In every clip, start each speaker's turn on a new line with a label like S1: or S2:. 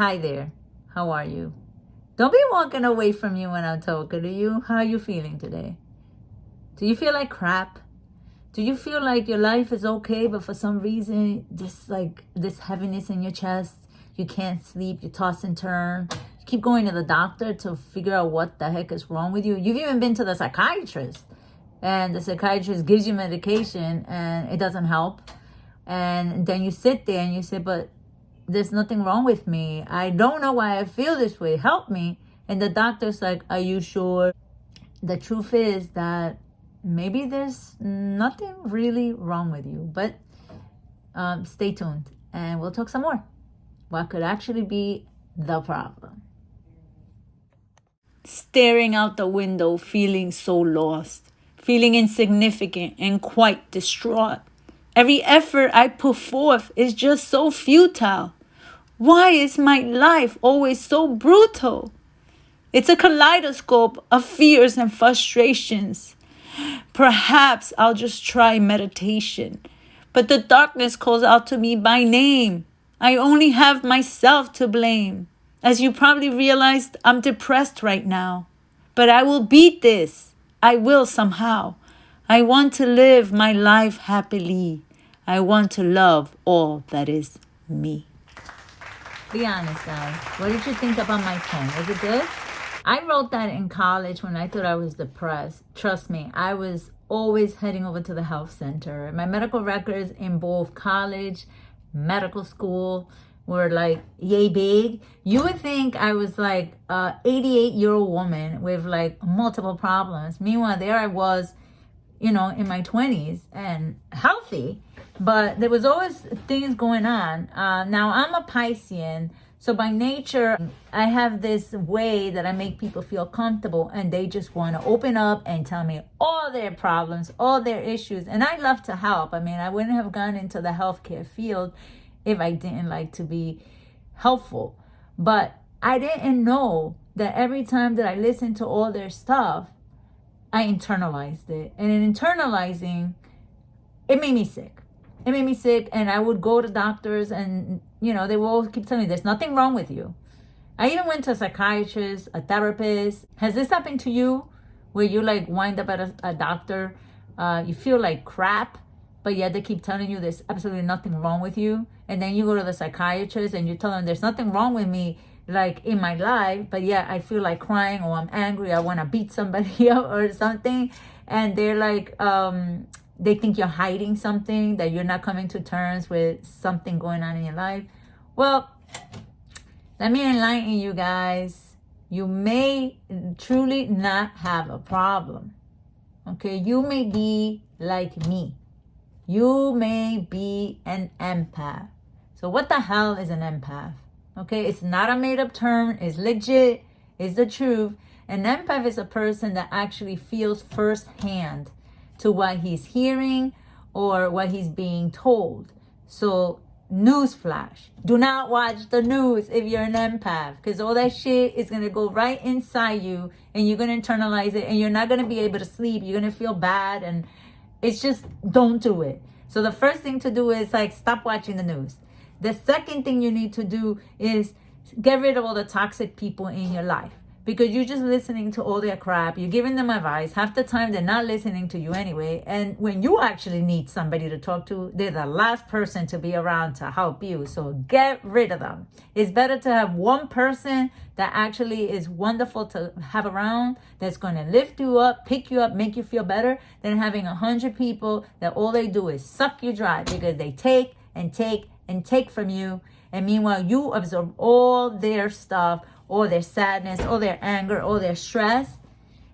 S1: Hi there. How are you? Don't be walking away from you when I'm talking to you. How are you feeling today? Do you feel like crap? Do you feel like your life is okay, but for some reason, just like this heaviness in your chest, you can't sleep, you toss and turn, you keep going to the doctor to figure out what the heck is wrong with you? You've even been to the psychiatrist, and the psychiatrist gives you medication and it doesn't help. And then you sit there and you say, but there's nothing wrong with me. I don't know why I feel this way. Help me. And the doctor's like, are you sure? The truth is that maybe there's nothing really wrong with you. But stay tuned and we'll talk some more. What could actually be the problem? Staring out the window, feeling so lost, feeling insignificant and quite distraught. Every effort I put forth is just so futile. Why is my life always so brutal? It's a kaleidoscope of fears and frustrations. Perhaps I'll just try meditation. But the darkness calls out to me by name. I only have myself to blame. As you probably realized, I'm depressed right now. But I will beat this. I will somehow. I want to live my life happily. I want to love all that is me. Be honest, guys. What did you think about my poem? Was it good? I wrote that in college when I thought I was depressed. Trust me, I was always heading over to the health center. My medical records in both college, medical school were like yay big. You would think I was like a 88-year-old woman with like multiple problems. Meanwhile, there I was, in my 20s and healthy. But there was always things going on. Now, I'm a Piscean, so by nature, I have this way that I make people feel comfortable, and they just want to open up and tell me all their problems, all their issues. And I love to help. I mean, I wouldn't have gone into the healthcare field if I didn't like to be helpful. But I didn't know that every time that I listened to all their stuff, I internalized it. And in internalizing, it made me sick. It made me sick, and I would go to doctors and, they would all keep telling me, there's nothing wrong with you. I even went to a psychiatrist, a therapist. Has this happened to you where you like wind up at a doctor, you feel like crap, but yet they keep telling you there's absolutely nothing wrong with you? And then you go to the psychiatrist and you tell them there's nothing wrong with me, like in my life, but yeah, I feel like crying, or I'm angry, I want to beat somebody up or something. And they're like, they think you're hiding something, that you're not coming to terms with something going on in your life. Well, let me enlighten you guys. You may truly not have a problem. Okay, you may be like me. You may be an empath. So what the hell is an empath? Okay, it's not a made-up term. It's legit. It's the truth. An empath is a person that actually feels firsthand to what he's hearing or what he's being told. So, newsflash, do not watch the news if you're an empath, because all that shit is going to go right inside you, and you're going to internalize it, and you're not going to be able to sleep. You're going to feel bad, and it's just, don't do it. So the first thing to do is like stop watching the news. The second thing you need to do is get rid of all the toxic people in your life, because you're just listening to all their crap. You're giving them advice. Half the time, they're not listening to you anyway. And when you actually need somebody to talk to, they're the last person to be around to help you. So get rid of them. It's better to have one person that actually is wonderful to have around, that's going to lift you up, pick you up, make you feel better, than having 100 people that all they do is suck you dry, because they take and take and take from you. And meanwhile, you absorb all their stuff, all their sadness, all their anger, all their stress.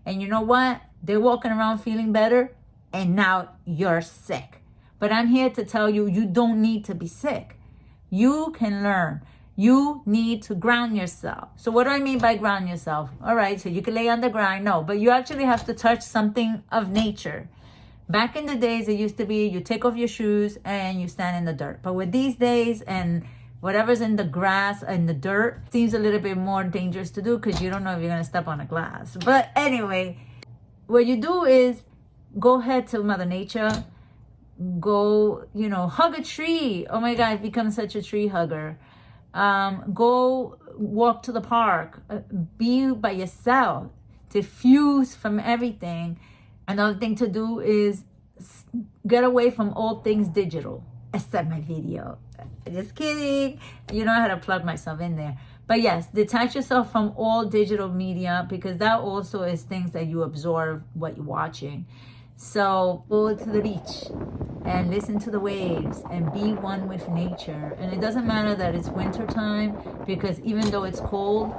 S1: And you know what? They're walking around feeling better, and now you're sick. But I'm here to tell you, you don't need to be sick. You can learn. You need to ground yourself. So what do I mean by ground yourself? All right, so you can lay on the ground. No, but you actually have to touch something of nature. Back in the days, it used to be you take off your shoes and you stand in the dirt. But with these days and whatever's in the grass and the dirt seems a little bit more dangerous to do, because you don't know if you're going to step on a glass. But anyway, what you do is go ahead to Mother Nature. Go, hug a tree. Oh my God, I've become such a tree hugger. Go walk to the park. Be by yourself. Diffuse from everything. Another thing to do is get away from all things digital, except my video. Just kidding. You know how to plug myself in there. But yes, detach yourself from all digital media, because that also is things that you absorb what you're watching. So go to the beach and listen to the waves and be one with nature. And it doesn't matter that it's winter time, because even though it's cold,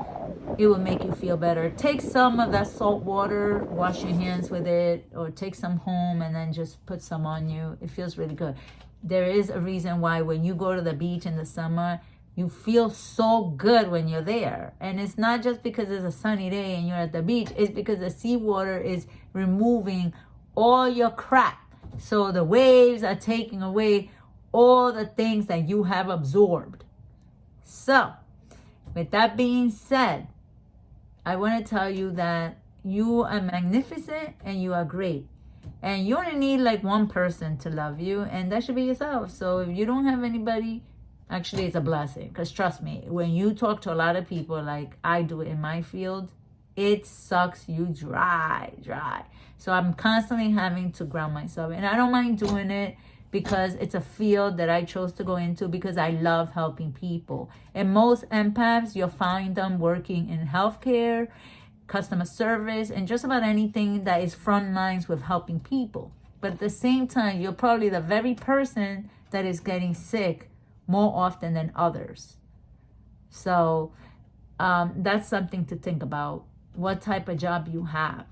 S1: it will make you feel better. Take some of that salt water, wash your hands with it, or take some home and then just put some on you. It feels really good. There is a reason why when you go to the beach in the summer, you feel so good when you're there. And it's not just because it's a sunny day and you're at the beach. It's because the seawater is removing all your crap. So the waves are taking away all the things that you have absorbed. So, with that being said, I want to tell you that you are magnificent and you are great. And you only need like one person to love you, and that should be yourself. So if you don't have anybody, actually it's a blessing. Because trust me, when you talk to a lot of people like I do in my field, it sucks you dry. So I'm constantly having to ground myself. And I don't mind doing it because it's a field that I chose to go into because I love helping people. And most empaths, you'll find them working in healthcare, customer service, and just about anything that is front lines with helping people. But at the same time, you're probably the very person that is getting sick more often than others. So that's something to think about, what type of job you have.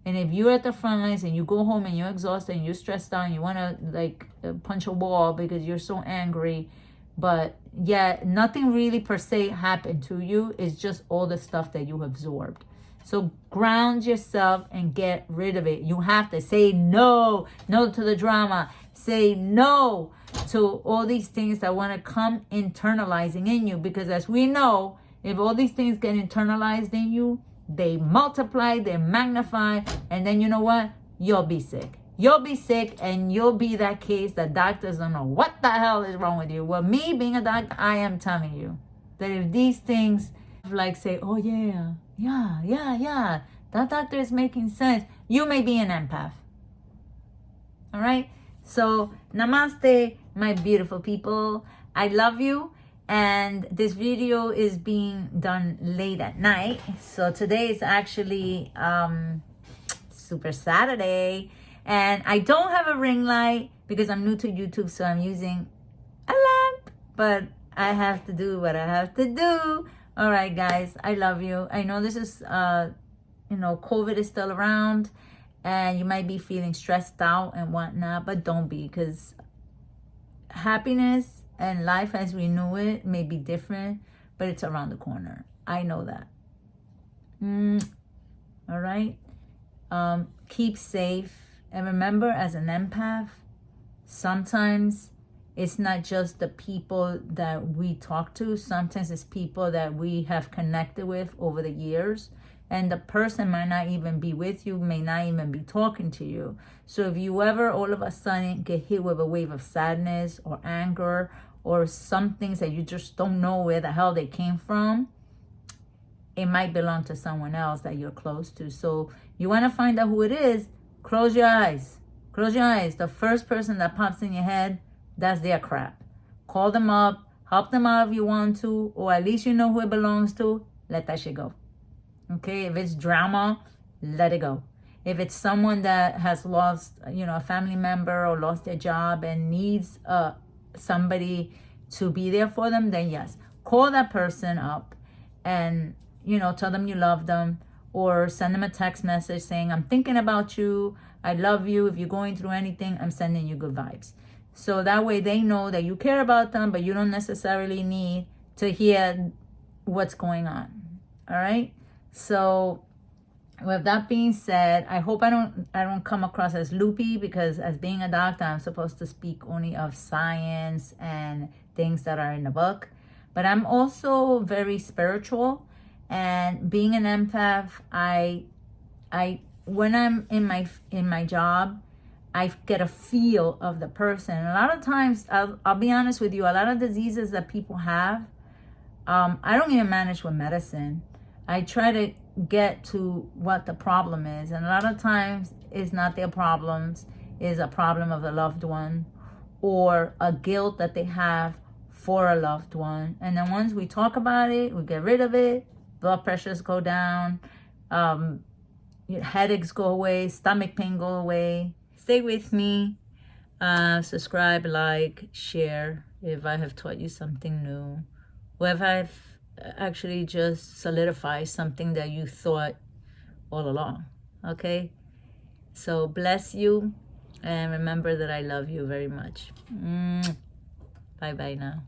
S1: And if you're at the front lines and you go home and you're exhausted and you're stressed out and you want to like punch a wall because you're so angry, but yeah, nothing really per se happened to you. It's just all the stuff that you absorbed. So ground yourself and get rid of it. You have to say no to the drama. Say no to all these things that want to come internalizing in you. Because as we know, if all these things get internalized in you, they multiply, they magnify, and then you know what? You'll be sick. You'll be sick, and you'll be that case that doctors don't know what the hell is wrong with you. Well, me being a doctor, I am telling you that if these things like say, oh yeah, that doctor is making sense, you may be an empath. All right? So, namaste, my beautiful people. I love you. And this video is being done late at night. So today is actually Super Saturday. And I don't have a ring light because I'm new to YouTube, so I'm using a lamp. But I have to do what I have to do. All right, guys, I love you. I know this is, COVID is still around. And you might be feeling stressed out and whatnot. But don't be, because happiness and life as we knew it may be different, but it's around the corner. I know that. All right. Keep safe. And remember, as an empath, sometimes it's not just the people that we talk to. Sometimes it's people that we have connected with over the years. And the person might not even be with you, may not even be talking to you. So if you ever all of a sudden get hit with a wave of sadness or anger or some things that you just don't know where the hell they came from, it might belong to someone else that you're close to. So you want to find out who it is, close your eyes. Close your eyes. The first person that pops in your head, that's their crap. Call them up, help them out if you want to, or at least you know who it belongs to. Let that shit go. Okay, if it's drama, let it go. If it's someone that has lost, a family member or lost their job and needs somebody to be there for them, then yes, call that person up and, tell them you love them, or send them a text message saying, I'm thinking about you. I love you. If you're going through anything, I'm sending you good vibes. So that way they know that you care about them, but you don't necessarily need to hear what's going on. All right. So with that being said, I hope I don't come across as loopy, because as being a doctor, I'm supposed to speak only of science and things that are in the book. But I'm also very spiritual, and being an empath, I when I'm in my job, I get a feel of the person. And a lot of times, I'll be honest with you, a lot of diseases that people have I don't even manage with medicine. I try to get to what the problem is. And a lot of times it's not their problems, it's a problem of a loved one or a guilt that they have for a loved one. And then once we talk about it, we get rid of it, blood pressures go down, headaches go away, stomach pain go away. Stay with me. Subscribe, like, share if I have taught you something new. Or if I've actually just solidified something that you thought all along. Okay? So bless you. And remember that I love you very much. Bye-bye now.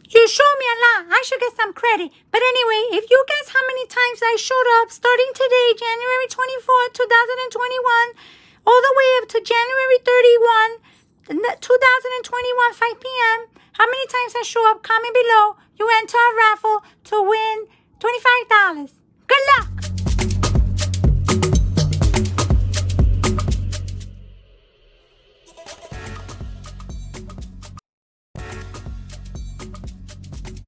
S2: You showed me a lot. I should get some credit. But anyway, if you guess how many times I showed up starting today, January 24th, 2021, all the way up to January 31, 2021, 5 p.m., how many times I show up, comment below. You enter a raffle to win $25.